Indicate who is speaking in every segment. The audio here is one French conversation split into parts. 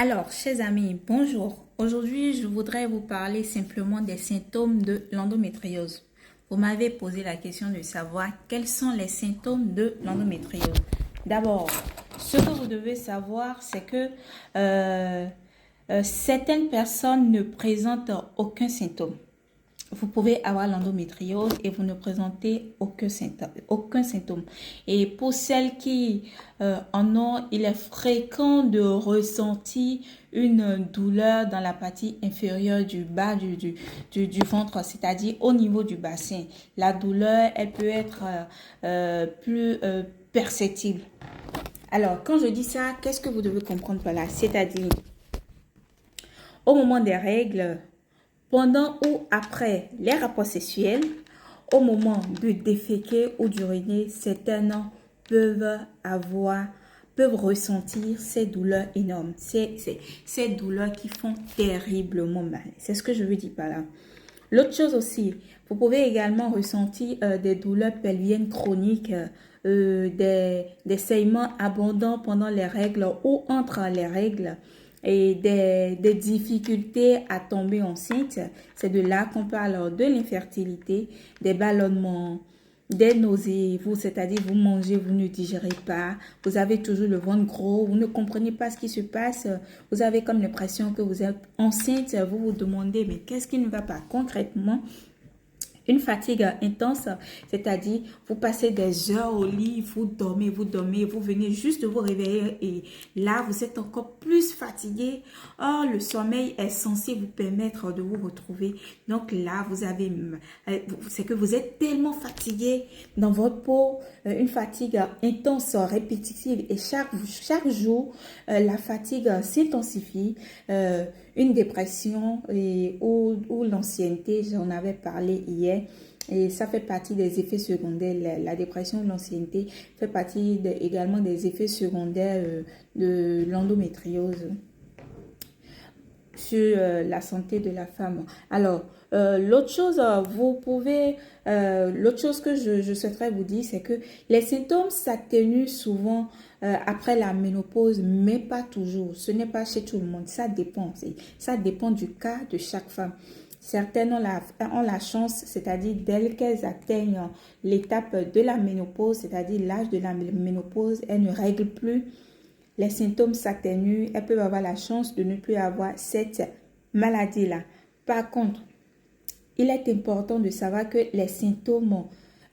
Speaker 1: Alors, chers amis, bonjour. Aujourd'hui, je voudrais vous parler simplement des symptômes de l'endométriose. Vous m'avez posé la question de savoir quels sont les symptômes de l'endométriose. D'abord, ce que vous devez savoir, c'est que certaines personnes ne présentent aucun symptôme. Vous pouvez avoir l'endométriose et vous ne présentez aucun symptôme. Et pour celles qui en ont, il est fréquent de ressentir une douleur dans la partie inférieure du bas du ventre, c'est-à-dire au niveau du bassin. La douleur, elle peut être plus perceptible. Alors, quand je dis ça, qu'est-ce que vous devez comprendre par là? C'est-à-dire, au moment des règles, pendant ou après les rapports sexuels, au moment de déféquer ou d'uriner, certains peuvent ressentir ces douleurs énormes, ces douleurs qui font terriblement mal. C'est ce que je veux dire par là. L'autre chose aussi, vous pouvez également ressentir des douleurs pelviennes chroniques, des saignements abondants pendant les règles ou entre les règles et des difficultés à tomber enceinte. C'est de là qu'on parle de l'infertilité, des ballonnements, des nausées, c'est-à-dire vous mangez, vous ne digérez pas, vous avez toujours le ventre gros, vous ne comprenez pas ce qui se passe, vous avez comme l'impression que vous êtes enceinte, vous vous demandez mais qu'est-ce qui ne va pas concrètement? Une fatigue intense, c'est-à-dire vous passez des heures au lit, vous dormez, vous venez juste de vous réveiller et là vous êtes encore plus fatigué. Or, le sommeil est censé vous permettre de vous retrouver. Donc là, c'est que vous êtes tellement fatigué dans votre peau, une fatigue intense, répétitive et chaque jour, la fatigue s'intensifie. Une dépression ou l'ancienneté, j'en avais parlé hier, et ça fait partie des effets secondaires. La dépression ou l'ancienneté fait partie également des effets secondaires de l'endométriose sur la santé de la femme. Alors, l'autre chose, l'autre chose que je souhaiterais vous dire, c'est que les symptômes s'atténuent souvent après la ménopause, mais pas toujours. Ce n'est pas chez tout le monde. Ça dépend. Ça dépend du cas de chaque femme. Certaines ont la chance, c'est-à-dire dès qu'elles atteignent l'étape de la ménopause, c'est-à-dire l'âge de la ménopause, elles ne règlent plus. Les symptômes s'atténuent, elles peuvent avoir la chance de ne plus avoir cette maladie-là. Par contre, il est important de savoir que les symptômes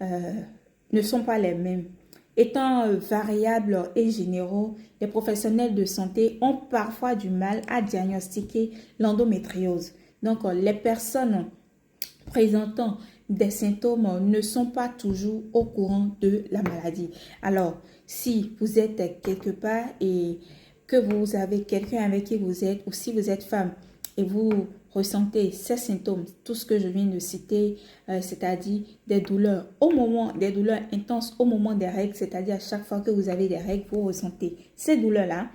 Speaker 1: ne sont pas les mêmes. Étant variables et généraux, les professionnels de santé ont parfois du mal à diagnostiquer l'endométriose. Donc, les personnes présentant des symptômes ne sont pas toujours au courant de la maladie. Alors, si vous êtes quelque part et que vous avez quelqu'un avec qui vous êtes, ou si vous êtes femme et vous ressentez ces symptômes, tout ce que je viens de citer, c'est-à-dire des douleurs intenses au moment des règles, c'est-à-dire à chaque fois que vous avez des règles, vous ressentez ces douleurs-là.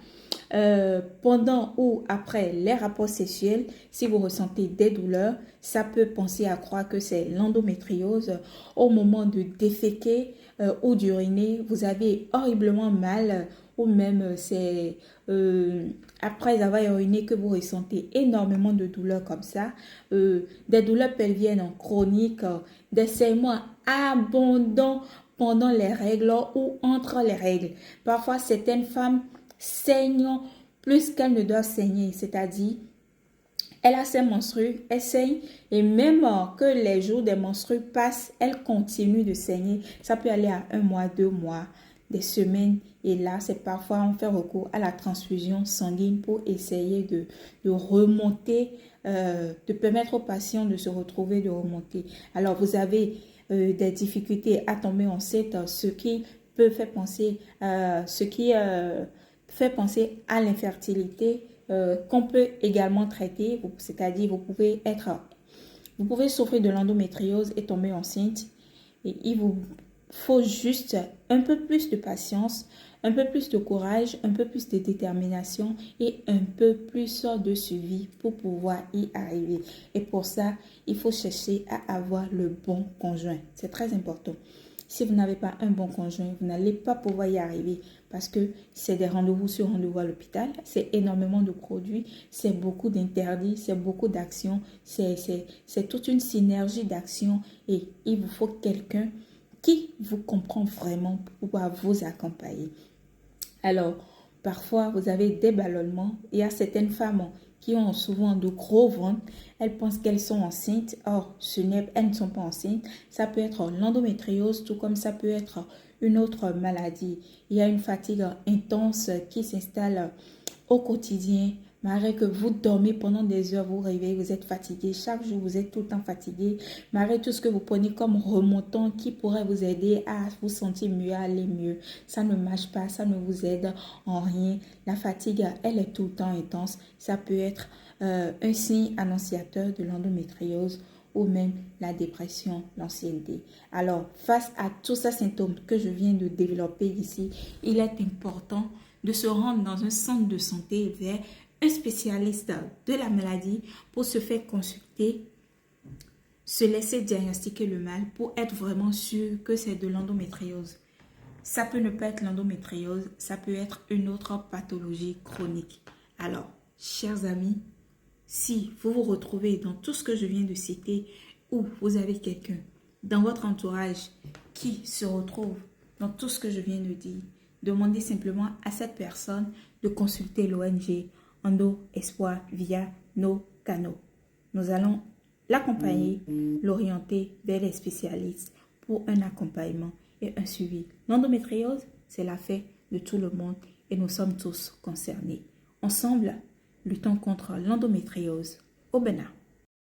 Speaker 1: Pendant ou après les rapports sexuels, si vous ressentez des douleurs, ça peut penser à croire que c'est l'endométriose. Au moment de déféquer ou d'uriner, vous avez horriblement mal ou même c'est après avoir uriné que vous ressentez énormément de douleurs comme ça, des douleurs pelviennes chroniques, des saignements abondants pendant les règles ou entre les règles. Parfois, certaines femmes saignent plus qu'elles ne doivent saigner, c'est-à-dire elle a ses menstrues, elle saigne et même que les jours des menstrues passent, elle continue de saigner. Ça peut aller à 1 mois, 2 mois, des semaines et là, c'est parfois on fait recours à la transfusion sanguine pour essayer de remonter, de permettre aux patients de se retrouver, de remonter. Alors, vous avez des difficultés à tomber enceinte, ce qui peut faire penser, fait penser à l'infertilité qu'on peut également traiter, c'est-à-dire vous pouvez souffrir de l'endométriose et tomber enceinte et il vous faut juste un peu plus de patience, un peu plus de courage, un peu plus de détermination et un peu plus de suivi pour pouvoir y arriver. Et pour ça, il faut chercher à avoir le bon conjoint. C'est très important. Si vous n'avez pas un bon conjoint, vous n'allez pas pouvoir y arriver parce que c'est des rendez-vous sur rendez-vous à l'hôpital, c'est énormément de produits, c'est beaucoup d'interdits, c'est beaucoup d'actions, c'est toute une synergie d'actions et il vous faut quelqu'un qui vous comprend vraiment pour pouvoir vous accompagner. Alors, parfois, vous avez des ballonnements. Il y a certaines femmes qui ont souvent de gros ventres. Elles pensent qu'elles sont enceintes. Or, elles ne sont pas enceintes. Ça peut être l'endométriose, tout comme ça peut être une autre maladie. Il y a une fatigue intense qui s'installe au quotidien. Malgré que vous dormez pendant des heures, vous réveillez, vous êtes fatigué. Chaque jour, vous êtes tout le temps fatigué. Malgré tout ce que vous prenez comme remontant qui pourrait vous aider à vous sentir mieux, à aller mieux. Ça ne marche pas, ça ne vous aide en rien. La fatigue, elle est tout le temps intense. Ça peut être un signe annonciateur de l'endométriose ou même la dépression, l'anxiété. Alors, face à tous ces symptômes que je viens de développer ici, il est important de se rendre dans un centre de santé vers un spécialiste de la maladie pour se faire consulter, se laisser diagnostiquer le mal pour être vraiment sûr que c'est de l'endométriose. Ça peut ne pas être l'endométriose, ça peut être une autre pathologie chronique. Alors, chers amis, si vous vous retrouvez dans tout ce que je viens de citer ou vous avez quelqu'un dans votre entourage qui se retrouve dans tout ce que je viens de dire, demandez simplement à cette personne de consulter l'ONG Endo Espoir via nos canaux. Nous allons l'accompagner, l'orienter vers les spécialistes pour un accompagnement et un suivi. L'endométriose, c'est l'affaire de tout le monde et nous sommes tous concernés. Ensemble, luttons contre l'endométriose au Bénin.